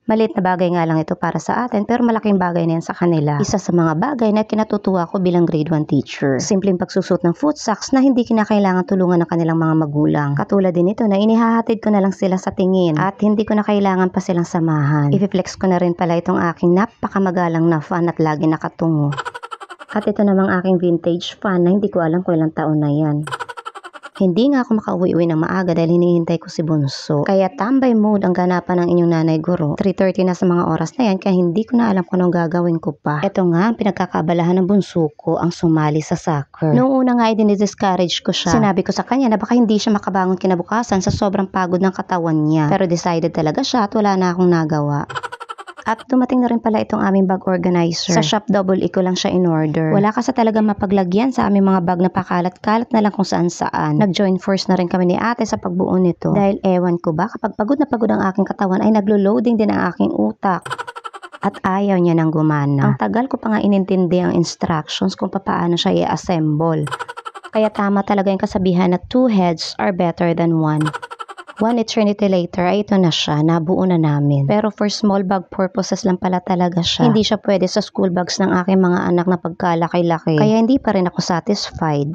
Maliit na bagay nga lang ito para sa atin pero malaking bagay na yan sa kanila. Isa sa mga bagay na kinatutuwa ko bilang grade 1 teacher. Simpleng pagsusot ng foot socks na hindi kinakailangan tulungan ng kanilang mga magulang. Katulad din ito na inihahatid ko na lang sila sa tingin at hindi ko na kailangan pa silang samahan. I-flex ko na rin pala itong aking napakamagalang na fan at lagi nakatungo. At ito namang aking vintage fan na hindi ko alam kung ilang taon na yan. Hindi nga ako makauwi-uwi ng maaga dahil hinihintay ko si Bunso. Kaya tambay mode ang ganapan ng inyong nanay guro. 3:30 na sa mga oras na yan kaya hindi ko na alam kung anong gagawin ko pa. Ito nga ang pinagkakaabalahan ng bunso ko ang sumali sa soccer. Noong una nga ay dinidiscourage ko siya. Sinabi ko sa kanya na baka hindi siya makabangon kinabukasan sa sobrang pagod ng katawan niya. Pero decided talaga siya at wala na akong nagawa. At dumating na rin pala itong aming bag organizer. Sa shop double E ko lang siya in order. Wala kasi talaga mapaglagyan sa aming mga bag na pakalat-kalat na lang kung saan-saan. Nag-join force na rin kami ni ate sa pagbuo nito. Dahil ewan ko ba, kapag pagod na pagod ang aking katawan ay naglo-loading din ang aking utak. At ayaw niya nang gumana. Ang tagal ko pa nga inintindi ang instructions kung paano siya i-assemble. Kaya tama talaga yung kasabihan na 2 heads are better than 1. One eternity later ay ito na siya, nabuo na namin. Pero for small bag purposes lang pala talaga siya. Hindi siya pwede sa school bags ng aking mga anak na pagkalaki-laki. Kaya hindi pa rin ako satisfied.